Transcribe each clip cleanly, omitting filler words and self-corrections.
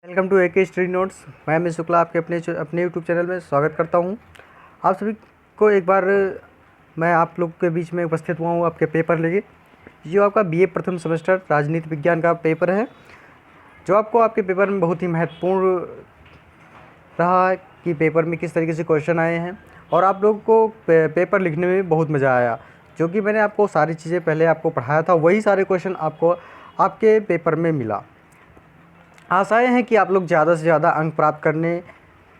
Welcome to AK study notes. मैं अमित शुक्ला आपके अपने यूट्यूब चैनल में स्वागत करता हूं। आप सभी को एक बार मैं आप लोग के बीच में उपस्थित हुआ हूं आपके पेपर लेके। जो आपका BA प्रथम सेमेस्टर राजनीति विज्ञान का पेपर है, जो आपको आपके पेपर में बहुत ही महत्वपूर्ण रहा है कि पेपर में किस तरीके से क्वेश्चन आए हैं और आप लोग को पेपर लिखने में बहुत मज़ा आया। जो कि मैंने आपको सारी चीज़ें पहले आपको पढ़ाया था, वही सारे क्वेश्चन आपको आपके पेपर में मिला। आशाएं हैं कि आप लोग ज़्यादा से ज़्यादा अंक प्राप्त करने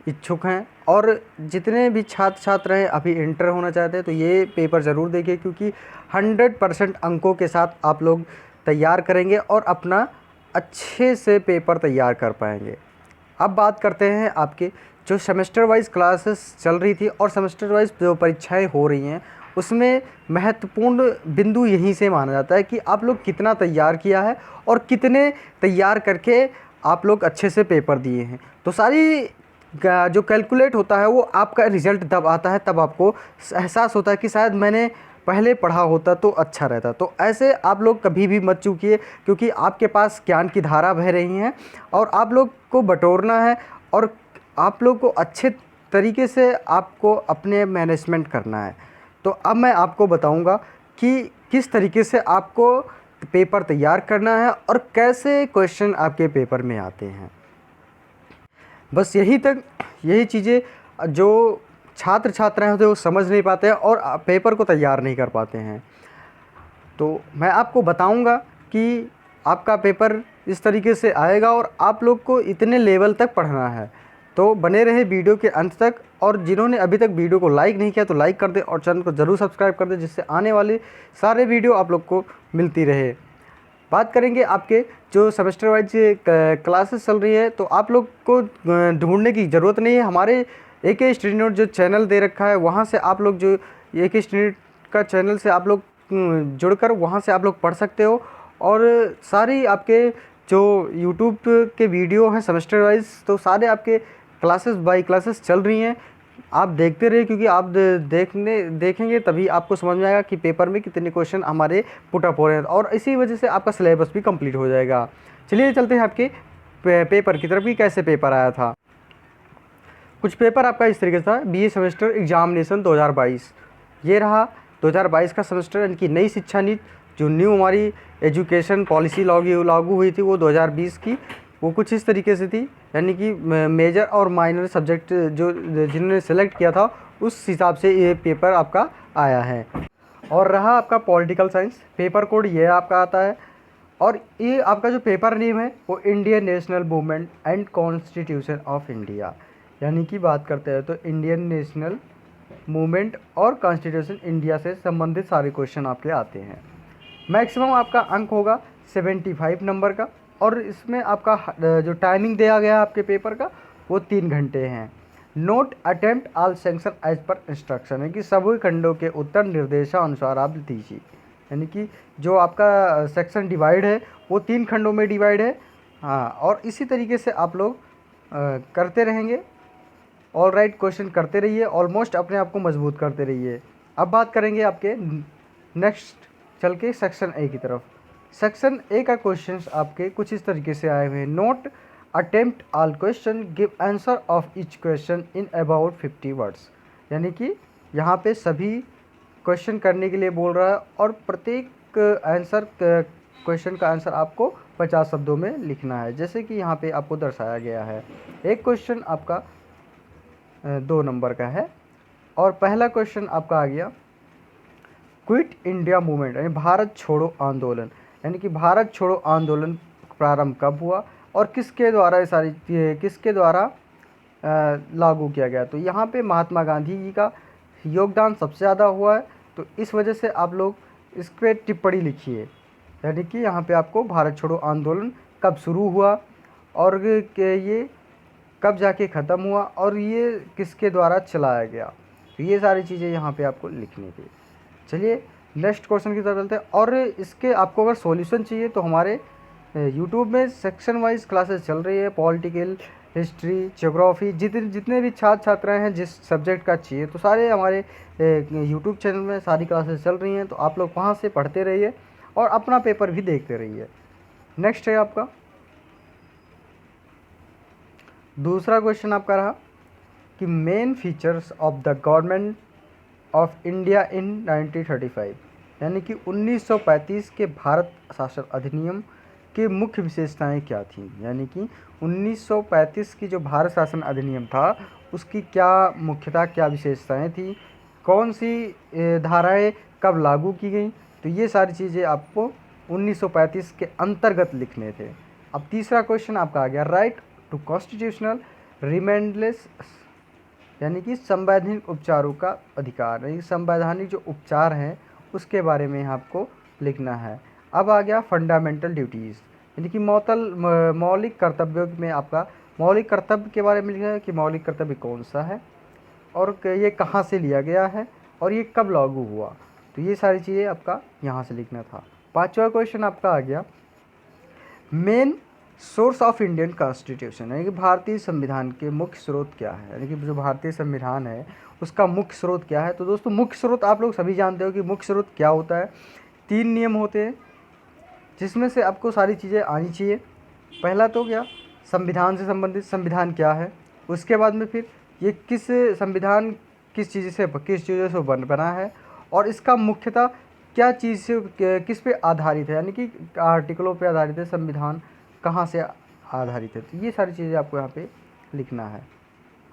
इच्छुक हैं और जितने भी छात्र छात्र हैं अभी इंटर होना चाहते हैं तो ये पेपर ज़रूर देखिए, क्योंकि 100% अंकों के साथ आप लोग तैयार करेंगे और अपना अच्छे से पेपर तैयार कर पाएंगे। अब बात करते हैं आपके जो सेमेस्टर वाइज क्लासेस चल रही थी और सेमेस्टर वाइज जो परीक्षाएं हो रही हैं, उसमें महत्वपूर्ण बिंदु यहीं से माना जाता है कि आप लोग कितना तैयार किया है और कितने तैयार करके आप लोग अच्छे से पेपर दिए हैं। तो सारी जो कैलकुलेट होता है वो आपका रिज़ल्ट तब आता है, तब आपको एहसास होता है कि शायद मैंने पहले पढ़ा होता तो अच्छा रहता। तो ऐसे आप लोग कभी भी मत चूकिए, क्योंकि आपके पास ज्ञान की धारा बह रही हैं और आप लोग को बटोरना है और आप लोग को अच्छे तरीके से आपको अपने मैनेजमेंट करना है। तो अब मैं आपको बताऊंगा कि किस तरीके से आपको पेपर तैयार करना है और कैसे क्वेश्चन आपके पेपर में आते हैं। बस यही चीज़ें जो छात्र छात्राएं होते हैं वो समझ नहीं पाते हैं और पेपर को तैयार नहीं कर पाते हैं। तो मैं आपको बताऊंगा कि आपका पेपर इस तरीके से आएगा और आप लोग को इतने लेवल तक पढ़ना है। तो बने रहे वीडियो के अंत तक, और जिन्होंने अभी तक वीडियो को लाइक नहीं किया तो लाइक कर दें और चैनल को ज़रूर सब्सक्राइब कर दें, जिससे आने वाले सारे वीडियो आप लोग को मिलती रहे। बात करेंगे आपके जो सेमेस्टर वाइज क्लासेस चल रही है, तो आप लोग को ढूंढने की ज़रूरत नहीं है। हमारे AK स्टडी नोट जो चैनल दे रखा है, वहाँ से आप लोग जो AK स्टडी नोट का चैनल से आप लोग जुड़कर वहाँ से आप लोग पढ़ सकते हो। और सारी आपके जो यूट्यूब के वीडियो हैं सेमेस्टर वाइज, तो सारे आपके क्लासेस बाई क्लासेस चल रही हैं। आप देखते रहिए, क्योंकि आप देखेंगे तभी आपको समझ में आएगा कि पेपर में कितने क्वेश्चन हमारे पुट अप हो रहे हैं, और इसी वजह से आपका सिलेबस भी कंप्लीट हो जाएगा। चलिए चलते हैं आपके पेपर की तरफ कि कैसे पेपर आया था। कुछ पेपर आपका इस तरीके से था। BA सेमेस्टर एग्जामिनेशन 2022, ये रहा 2022 का सेमेस्टर, यानी कि नई शिक्षा नीति जो न्यू हमारी एजुकेशन पॉलिसी लागू हुई थी वो 2020 की, वो कुछ इस तरीके से थी। यानी कि मेजर और माइनर सब्जेक्ट जो जिन्होंने सेलेक्ट किया था उस हिसाब से ये पेपर आपका आया है। और रहा आपका पॉलिटिकल साइंस, पेपर कोड ये आपका आता है। और ये आपका जो पेपर नेम है वो Indian national movement and constitution of India, यानी कि बात करते हैं तो इंडियन नेशनल मूवमेंट और कॉन्स्टिट्यूशन इंडिया से संबंधित सारे क्वेश्चन आपके आते हैं। मैक्सिमम आपका अंक होगा 75 नंबर का, और इसमें आपका जो टाइमिंग दिया गया है आपके पेपर का वो 3 घंटे हैं। Note attempt all section as per instruction है कि सभी खंडों के उत्तर निर्देशानुसार आप दीजिए। यानी कि जो आपका सेक्शन डिवाइड है वो 3 खंडों में डिवाइड है। हाँ, और इसी तरीके से आप लोग करते रहेंगे। ऑल राइट क्वेश्चन करते रहिए, ऑलमोस्ट अपने आप को मजबूत करते रहिए। अब बात करेंगे आपके नेक्स्ट चल के सेक्शन A की तरफ। सेक्शन A का क्वेश्चंस आपके कुछ इस तरीके से आए हुए हैं। Note attempt all question, give answer of each question in about 50 words. यानी कि यहाँ पे सभी क्वेश्चन करने के लिए बोल रहा है और प्रत्येक आंसर क्वेश्चन का आंसर आपको 50 शब्दों में लिखना है, जैसे कि यहाँ पे आपको दर्शाया गया है। एक क्वेश्चन आपका 2 नंबर का है और पहला क्वेश्चन आपका आ गया क्विट इंडिया मूवमेंट, यानी भारत छोड़ो आंदोलन। यानी कि भारत छोड़ो आंदोलन प्रारंभ कब हुआ और किसके द्वारा किसके द्वारा लागू किया गया। तो यहाँ पे महात्मा गांधी जी का योगदान सबसे ज़्यादा हुआ है, तो इस वजह से आप लोग इस पर टिप्पणी लिखिए। यानी कि यहाँ पे आपको भारत छोड़ो आंदोलन कब शुरू हुआ और ये कब जाके ख़त्म हुआ और ये किसके द्वारा चलाया गया, तो ये सारी चीज़ें यहाँ पे आपको लिखनी थी। चलिए नेक्स्ट क्वेश्चन की तरफ चलते हैं। और इसके आपको अगर सॉल्यूशन चाहिए तो हमारे यूट्यूब में सेक्शन वाइज क्लासेस चल रही है। पॉलिटिकल, हिस्ट्री, ज्योग्राफी, जितने भी छात्र छात्राएं हैं जिस सब्जेक्ट का चाहिए, तो सारे हमारे यूट्यूब चैनल में सारी क्लासेस चल रही हैं। तो आप लोग वहाँ से पढ़ते रहिए और अपना पेपर भी देखते रहिए। नेक्स्ट है आपका दूसरा क्वेश्चन आपका रहा कि main features of the government of India in 1935, यानी कि 1935 के भारत शासन अधिनियम के मुख्य विशेषताएं क्या थीं। यानी कि 1935 की जो भारत शासन अधिनियम था उसकी क्या मुख्यता, क्या विशेषताएं थी, कौन सी धाराएं कब लागू की गई, तो ये सारी चीज़ें आपको 1935 के अंतर्गत लिखने थे। अब तीसरा क्वेश्चन आपका आ गया, राइट टू कॉन्स्टिट्यूशनल रिमेंडलेस, यानी कि संवैधानिक उपचारों का अधिकार, यानी संवैधानिक जो उपचार हैं उसके बारे में आपको लिखना है। अब आ गया फंडामेंटल ड्यूटीज़, यानी कि मौलिक कर्तव्यों में आपका मौलिक कर्तव्य के बारे में लिखा है कि मौलिक कर्तव्य कौन सा है और ये कहाँ से लिया गया है और ये कब लागू हुआ, तो ये सारी चीज़ें आपका यहाँ से लिखना था। पांचवा क्वेश्चन आपका आ गया, main source of Indian constitution, यानी कि भारतीय संविधान के मुख्य स्रोत क्या है, यानी कि जो भारतीय संविधान है उसका मुख्य स्रोत क्या है। तो दोस्तों मुख्य स्रोत आप लोग सभी जानते हो कि मुख्य स्रोत क्या होता है। 3 नियम होते हैं जिसमें से आपको सारी चीज़ें आनी चाहिए। पहला तो क्या, संविधान से संबंधित संविधान क्या है, उसके बाद में फिर ये संविधान किस चीज़ों से बना है और इसका मुख्यतः क्या चीज़ से किस पे आधारित है, यानी कि आर्टिकलों पे आधारित है, संविधान कहाँ से आधारित है। तो ये सारी चीज़ें आपको यहाँ पे लिखना है।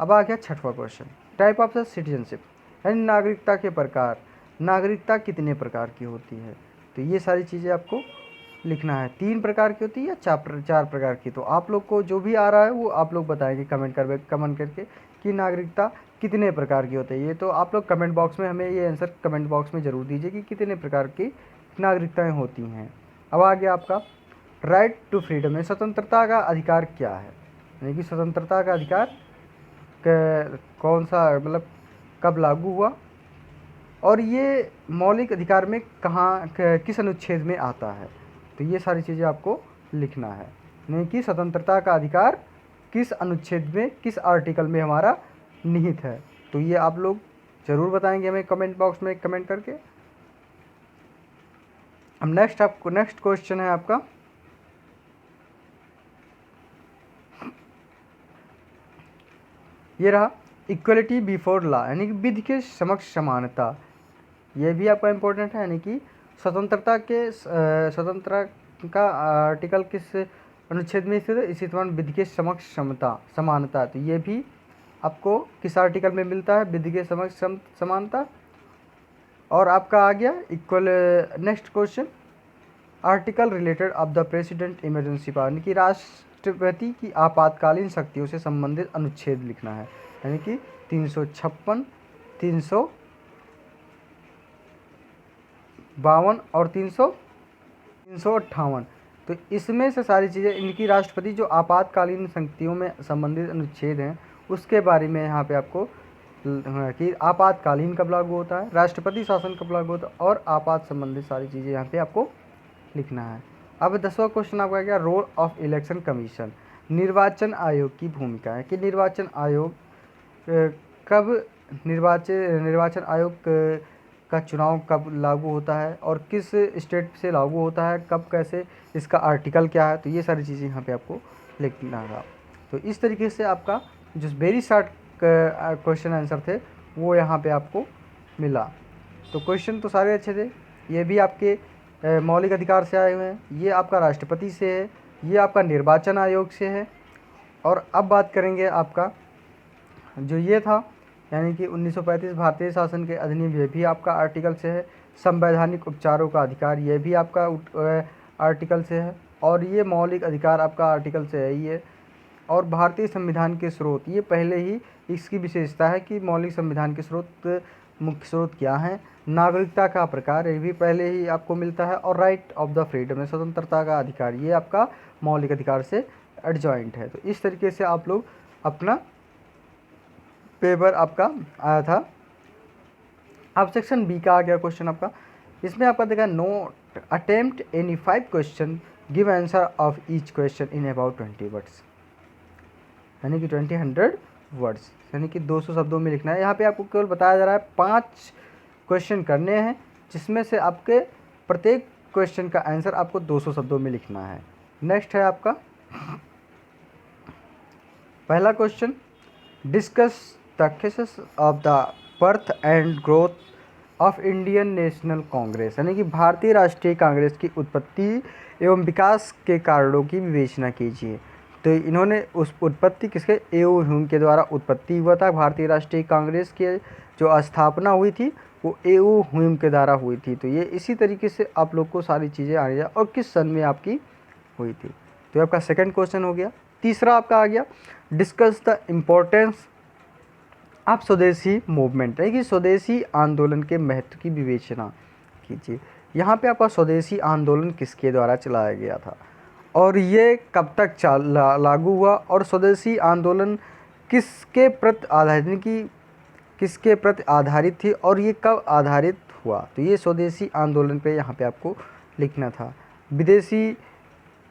अब आ गया छठवां question, type of the citizenship, यानी नागरिकता के प्रकार, नागरिकता कितने प्रकार की होती है, तो ये सारी चीज़ें आपको लिखना है। 3 प्रकार की होती है या 4 प्रकार की, तो आप लोग को जो भी आ रहा है वो आप लोग बताएंगे कमेंट करके कि नागरिकता कितने प्रकार की होती है। ये तो आप लोग कमेंट बॉक्स में हमें ये आंसर कमेंट बॉक्स में ज़रूर दीजिए कि कितने प्रकार की नागरिकताएं होती हैं। अब आ गया आपका राइट टू फ्रीडम, स्वतंत्रता का अधिकार क्या है, यानी कि स्वतंत्रता का अधिकार कौन सा, मतलब कब लागू हुआ और ये मौलिक अधिकार में कहाँ किस अनुच्छेद में आता है, तो ये सारी चीज़ें आपको लिखना है। यानी कि स्वतंत्रता का अधिकार किस अनुच्छेद में, किस आर्टिकल में हमारा निहित है, तो ये आप लोग ज़रूर बताएंगे हमें कमेंट बॉक्स में कमेंट करके। अब नेक्स्ट क्वेश्चन है आपका, ये रहा इक्वलिटी बिफोर लॉ, यानी कि विधि के समक्ष समानता, ये भी आपका इम्पोर्टेंट है। यानी कि स्वतंत्रता का आर्टिकल किस अनुच्छेद में स्थित है, इसी तरह विधि के समक्ष समानता, तो ये भी आपको किस आर्टिकल में मिलता है, विधि के समक्ष समानता। और आपका आ गया next question, article related of the president emergency power, यानी कि राष्ट्रपति की आपातकालीन शक्तियों से संबंधित अनुच्छेद लिखना है, यानी कि 356, 352 और 358। तो इसमें से सारी चीज़ें इनकी राष्ट्रपति जो आपातकालीन शक्तियों में संबंधित अनुच्छेद हैं उसके बारे में यहाँ पे आपको कि आपातकालीन कब लागू होता है, राष्ट्रपति शासन कब लागू होता है और आपात संबंधित सारी चीज़ें यहाँ पे आपको लिखना है। अब 10वां क्वेश्चन आपका क्या, रोल ऑफ इलेक्शन कमीशन, निर्वाचन आयोग की भूमिका है कि निर्वाचन आयोग कब निर्वाचन आयोग का चुनाव कब लागू होता है और किस स्टेट से लागू होता है, कब, कैसे, इसका आर्टिकल क्या है, तो ये सारी चीज़ें यहाँ पे आपको लिखना है। तो इस तरीके से आपका जो वेरी शॉर्ट क्वेश्चन आंसर थे वो यहाँ पे आपको मिला। तो क्वेश्चन तो सारे अच्छे थे, ये भी आपके मौलिक अधिकार से आए हुए हैं, ये आपका राष्ट्रपति से है, ये आपका निर्वाचन आयोग से है। और अब बात करेंगे आपका जो ये था, यानी कि 1935 भारतीय शासन के अधिनियम, ये भी आपका आर्टिकल से है। संवैधानिक उपचारों का अधिकार, ये भी आपका आर्टिकल से है। और ये मौलिक अधिकार आपका आर्टिकल से है ये। और भारतीय संविधान के स्रोत, ये पहले ही इसकी विशेषता है कि मौलिक संविधान के स्रोत, मुख्य स्रोत क्या हैं। नागरिकता का प्रकार, ये भी पहले ही आपको मिलता है। और राइट ऑफ द फ्रीडम, स्वतंत्रता का अधिकार, ये आपका मौलिक अधिकार से एडजॉइंट है। तो इस तरीके से आप लोग अपना पेपर आपका आया था। अब सेक्शन बी का आ गया क्वेश्चन आपका, इसमें आपका देखा note attempt any 5 question, give answer of each question in about 20 words, यानी कि 100 वर्ड्स, यानी कि 200 शब्दों में लिखना है। यहाँ पे आपको केवल बताया जा रहा है 5 क्वेश्चन करने हैं जिसमें से आपके प्रत्येक क्वेश्चन का आंसर आपको 200 शब्दों में लिखना है। नेक्स्ट है आपका पहला question, discuss the cases of the birth and growth of Indian national Congress, यानी कि भारतीय राष्ट्रीय कांग्रेस की उत्पत्ति एवं विकास के कारणों की विवेचना कीजिए। तो इन्होंने उस उत्पत्ति किसके, ए.ओ. ह्यूम के द्वारा उत्पत्ति हुआ था। भारतीय राष्ट्रीय कांग्रेस की जो स्थापना हुई थी वो ए.ओ. ह्यूम के द्वारा हुई थी। तो ये इसी तरीके से आप लोग को सारी चीज़ें आ रही है और किस सन में आपकी हुई थी। तो आपका सेकंड क्वेश्चन हो गया। तीसरा आपका आ गया, डिस्कस द इम्पोर्टेंस आप स्वदेशी मूवमेंट, यानी कि स्वदेशी आंदोलन के महत्व की विवेचना कीजिए। यहाँ पे आपका स्वदेशी आंदोलन किसके द्वारा चलाया गया था और ये कब तक लागू हुआ, और स्वदेशी आंदोलन किसके प्रति आधारित, यानी कि किसके प्रति आधारित थी और ये कब आधारित हुआ। तो ये स्वदेशी आंदोलन पे यहाँ पे आपको लिखना था।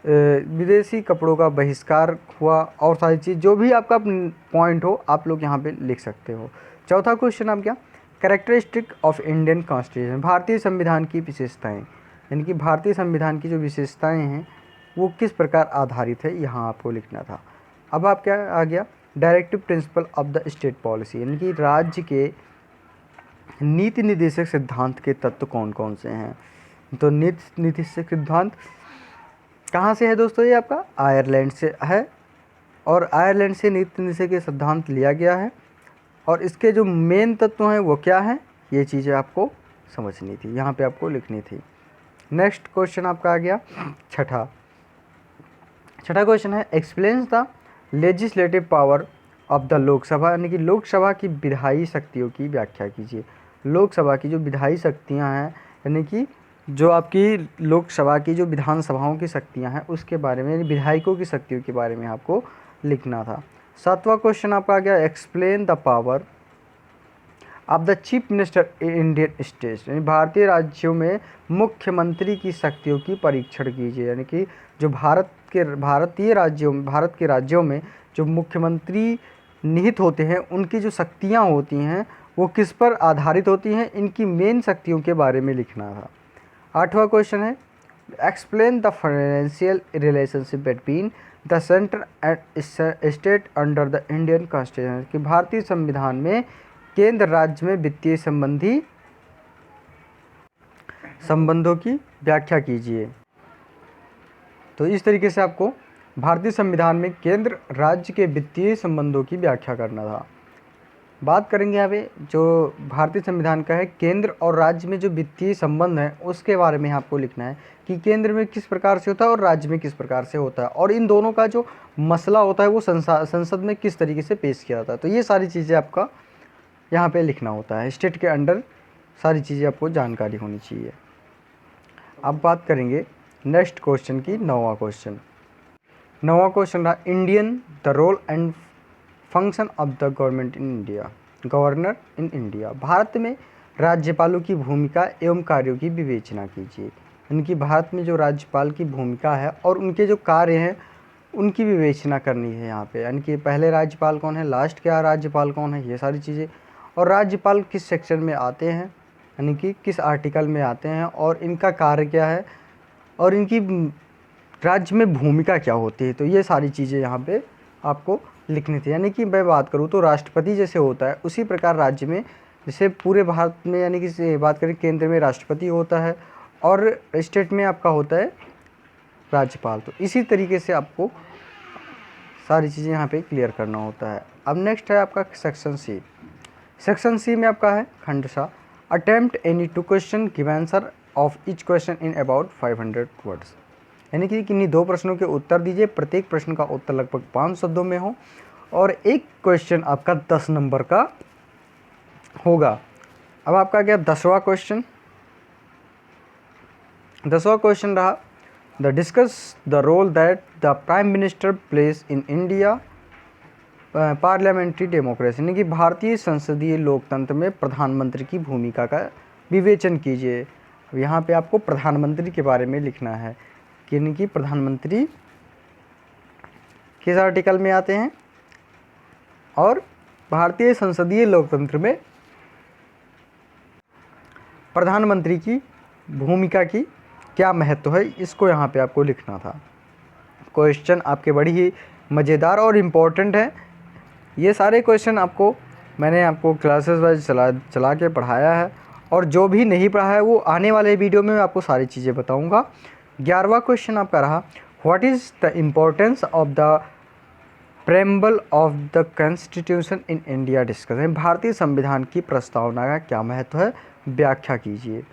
विदेशी कपड़ों का बहिष्कार हुआ और सारी चीज़, जो भी आपका पॉइंट हो आप लोग यहाँ पे लिख सकते हो। चौथा क्वेश्चन आप क्या, कैरेक्टरिस्टिक ऑफ इंडियन कॉन्स्टिट्यूशन, भारतीय संविधान की विशेषताएं, यानी कि भारतीय संविधान की जो विशेषताएं हैं वो किस प्रकार आधारित है, यहाँ आपको लिखना था। अब आप क्या आ गया, directive principle of the state policy, यानी कि राज्य के नीति निर्देशक सिद्धांत के तत्व कौन कौन से हैं। तो नीति निर्देशक सिद्धांत कहाँ से है दोस्तों, ये आपका आयरलैंड से है और आयरलैंड से नीति निर्देशक के सिद्धांत लिया गया है और इसके जो मेन तत्व हैं वो क्या हैं, ये चीज़ें आपको समझनी थी, यहाँ पे आपको लिखनी थी। नेक्स्ट क्वेश्चन आपका आ गया छठा क्वेश्चन है, explains the legislative power of the Lok Sabha, यानी कि लोकसभा की विधायी शक्तियों की व्याख्या कीजिए। लोकसभा की जो विधायी शक्तियाँ हैं, यानी कि जो आपकी लोकसभा की जो विधानसभाओं की शक्तियां हैं उसके बारे में, विधायकों की शक्तियों के बारे में आपको लिखना था। सातवां क्वेश्चन आपका आ गया, explain the power of the chief minister in Indian states, यानी भारतीय राज्यों में मुख्यमंत्री की शक्तियों की परीक्षण कीजिए। यानी कि जो भारत के राज्यों में जो मुख्यमंत्री निहित होते हैं उनकी जो शक्तियाँ होती हैं वो किस पर आधारित होती हैं, इनकी मेन शक्तियों के बारे में लिखना था। आठवां क्वेश्चन है, explain the financial relationship between the centre and state under the Indian constitution, कि भारतीय संविधान में केंद्र राज्य में वित्तीय संबंधों की व्याख्या कीजिए। तो इस तरीके से आपको भारतीय संविधान में केंद्र राज्य के वित्तीय संबंधों की व्याख्या करना था। बात करेंगे यहाँ पे जो भारतीय संविधान का है, केंद्र और राज्य में जो वित्तीय संबंध है उसके बारे में आपको लिखना है कि केंद्र में किस प्रकार से होता है और राज्य में किस प्रकार से होता है, और इन दोनों का जो मसला होता है वो संसद में किस तरीके से पेश किया जाता है। तो ये सारी चीज़ें आपका यहाँ पे लिखना होता है। स्टेट के अंडर सारी चीज़ें आपको जानकारी होनी चाहिए। अब बात करेंगे नेक्स्ट क्वेश्चन की। नौवां क्वेश्चन रहा, Indian the role and function of the government in India, governor in India, Bharat में राज्यपालों की भूमिका एवं कार्यों की विवेचना कीजिए। इनकी भारत में जो राज्यपाल की भूमिका है और उनके जो कार्य हैं उनकी विवेचना करनी है यहाँ पे, यानी कि पहले राज्यपाल कौन है, लास्ट क्या राज्यपाल कौन है, ये सारी चीज़ें, और राज्यपाल किस सेक्शन में आते हैं, यानी कि किस आर्टिकल में आते हैं, और इनका कार्य क्या है और इनकी राज्य में भूमिका क्या होती है। तो ये सारी चीज़ें यहाँ पे आपको लिखनी थी। यानी कि मैं बात करूँ तो राष्ट्रपति जैसे होता है उसी प्रकार राज्य में, जैसे पूरे भारत में, यानी कि बात करें केंद्र में राष्ट्रपति होता है और स्टेट में आपका होता है राज्यपाल। तो इसी तरीके से आपको सारी चीज़ें यहाँ पे क्लियर करना होता है। अब नेक्स्ट है आपका सेक्शन सी में आपका है खंड सा, attempt any two question give answer of each question in about 500 words, यानी कि किन्हीं 2 प्रश्नों के उत्तर दीजिए, प्रत्येक प्रश्न का उत्तर लगभग 5 शब्दों में हो और एक क्वेश्चन आपका 10 नंबर का होगा। अब आपका क्या 10वां क्वेश्चन रहा, the discuss the role that the prime minister plays in India parliamentary democracy, यानी कि भारतीय संसदीय लोकतंत्र में प्रधानमंत्री की भूमिका का विवेचन कीजिए। अब यहाँ पे आपको प्रधानमंत्री के बारे में लिखना है, यानी कि प्रधानमंत्री किस आर्टिकल में आते हैं और भारतीय संसदीय लोकतंत्र में प्रधानमंत्री की भूमिका की क्या महत्व है, इसको यहाँ पे आपको लिखना था। क्वेश्चन आपके बड़ी ही मज़ेदार और इम्पोर्टेंट हैं। ये सारे क्वेश्चन मैंने आपको क्लासेस वाइज चला के पढ़ाया है, और जो भी नहीं पढ़ा है वो आने वाले वीडियो में मैं आपको सारी चीज़ें बताऊंगा। 11वां क्वेश्चन आपका रहा, what is the importance of the preamble of the constitution in India discuss. भारतीय संविधान की प्रस्तावना का क्या महत्व है, व्याख्या कीजिए।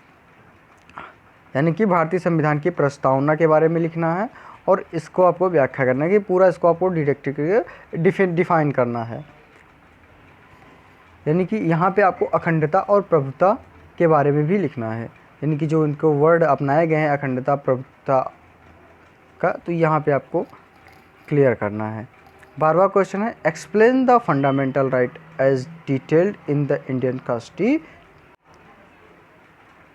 यानी कि भारतीय संविधान की प्रस्तावना के बारे में लिखना है और इसको आपको व्याख्या करना है कि पूरा इसको आपको डिटेक्ट करके डिफाइन करना है। यानी कि यहाँ पे आपको अखंडता और प्रभुता के बारे में भी लिखना है, यानी कि जो इनको वर्ड अपनाए गए हैं अखंडता प्रभुता का, तो यहाँ पे आपको क्लियर करना है। 12वां क्वेश्चन है, explain the fundamental right as detailed in the Indian constitution.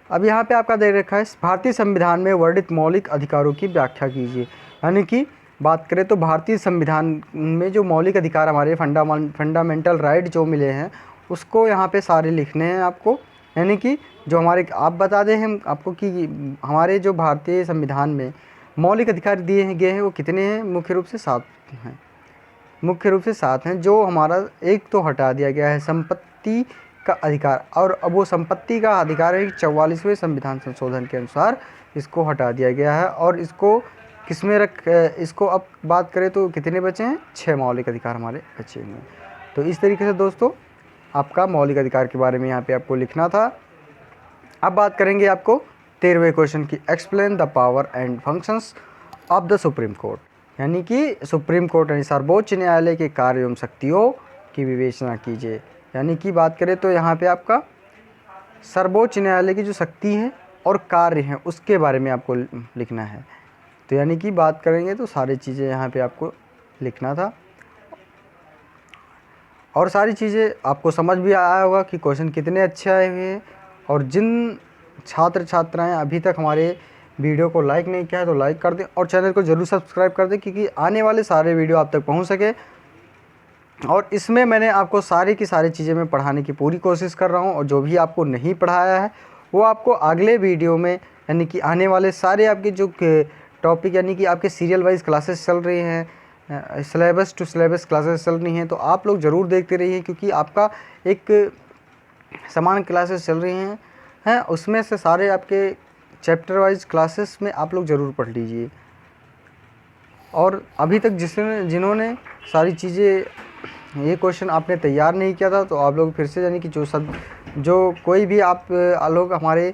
अब यहाँ पे आपका दे रखा है, भारतीय संविधान में वर्णित मौलिक अधिकारों की व्याख्या कीजिए। यानी कि बात करें तो भारतीय संविधान में जो मौलिक अधिकार हमारे फंडामेंटल राइट जो मिले हैं उसको यहाँ पे सारे लिखने हैं आपको। यानी कि जो हमारे, आप बता दें हम आपको कि हमारे जो भारतीय संविधान में मौलिक अधिकार दिए गए हैं वो कितने हैं, मुख्य रूप से 7 हैं। मुख्य रूप से 7 हैं। जो हमारा एक तो हटा दिया गया है संपत्ति का अधिकार, और अब वो संपत्ति का अधिकार है 44वें संविधान संशोधन के अनुसार इसको हटा दिया गया है। और इसको किसमें इसको अब बात करें तो कितने बचे हैं, 6 मौलिक अधिकार हमारे बचे हुए हैं। तो इस तरीके से दोस्तों आपका मौलिक अधिकार के बारे में यहाँ पे आपको लिखना था। अब बात करेंगे आपको 13वें क्वेश्चन की, explain the power and functions of the supreme court. यानी कि सुप्रीम कोर्ट यानी सर्वोच्च न्यायालय के कार्य एवं शक्तियों की विवेचना कीजिए। यानी कि बात करें तो यहाँ पे आपका सर्वोच्च न्यायालय की जो शक्ति है और कार्य हैं उसके बारे में आपको लिखना है। तो यानी कि बात करेंगे तो सारी चीज़ें यहाँ पे आपको लिखना था, और सारी चीज़ें आपको समझ भी आया होगा कि क्वेश्चन कितने अच्छे आए हुए हैं। और जिन छात्र छात्राएँ अभी तक हमारे वीडियो को लाइक नहीं किया है तो लाइक कर दें और चैनल को ज़रूर सब्सक्राइब कर दें, क्योंकि आने वाले सारे वीडियो आप तक पहुँच सके। और इसमें मैंने आपको सारी की सारी चीज़ें मैं पढ़ाने की पूरी कोशिश कर रहा हूँ, और जो भी आपको नहीं पढ़ाया है वो आपको अगले वीडियो में, यानी कि आने वाले सारे आपके जो टॉपिक, यानी कि आपके सीरियल वाइज क्लासेस चल रही हैं, सिलेबस टू सिलेबस क्लासेस चल रही हैं, तो आप लोग ज़रूर देखते रहिए, क्योंकि आपका एक समान क्लासेस चल रही हैं उसमें से सारे आपके चैप्टर वाइज क्लासेस में आप लोग ज़रूर पढ़ लीजिए। और अभी तक जिन्होंने सारी चीज़ें, ये क्वेश्चन आपने तैयार नहीं किया था, तो आप लोग फिर से, यानी कि जो कोई भी आप लोग हमारे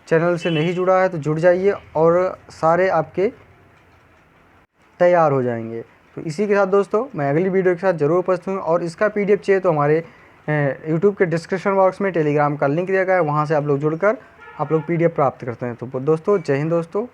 चैनल से नहीं जुड़ा है तो जुड़ जाइए और सारे आपके तैयार हो जाएंगे। तो इसी के साथ दोस्तों मैं अगली वीडियो के साथ ज़रूर उपस्थित हूँ, और इसका PDF चाहिए तो हमारे YouTube के डिस्क्रिप्शन बॉक्स में टेलीग्राम का लिंक दिया गया है, वहाँ से आप लोग जुड़कर आप लोग PDF प्राप्त करते हैं। तो दोस्तों जय हिंद दोस्तों।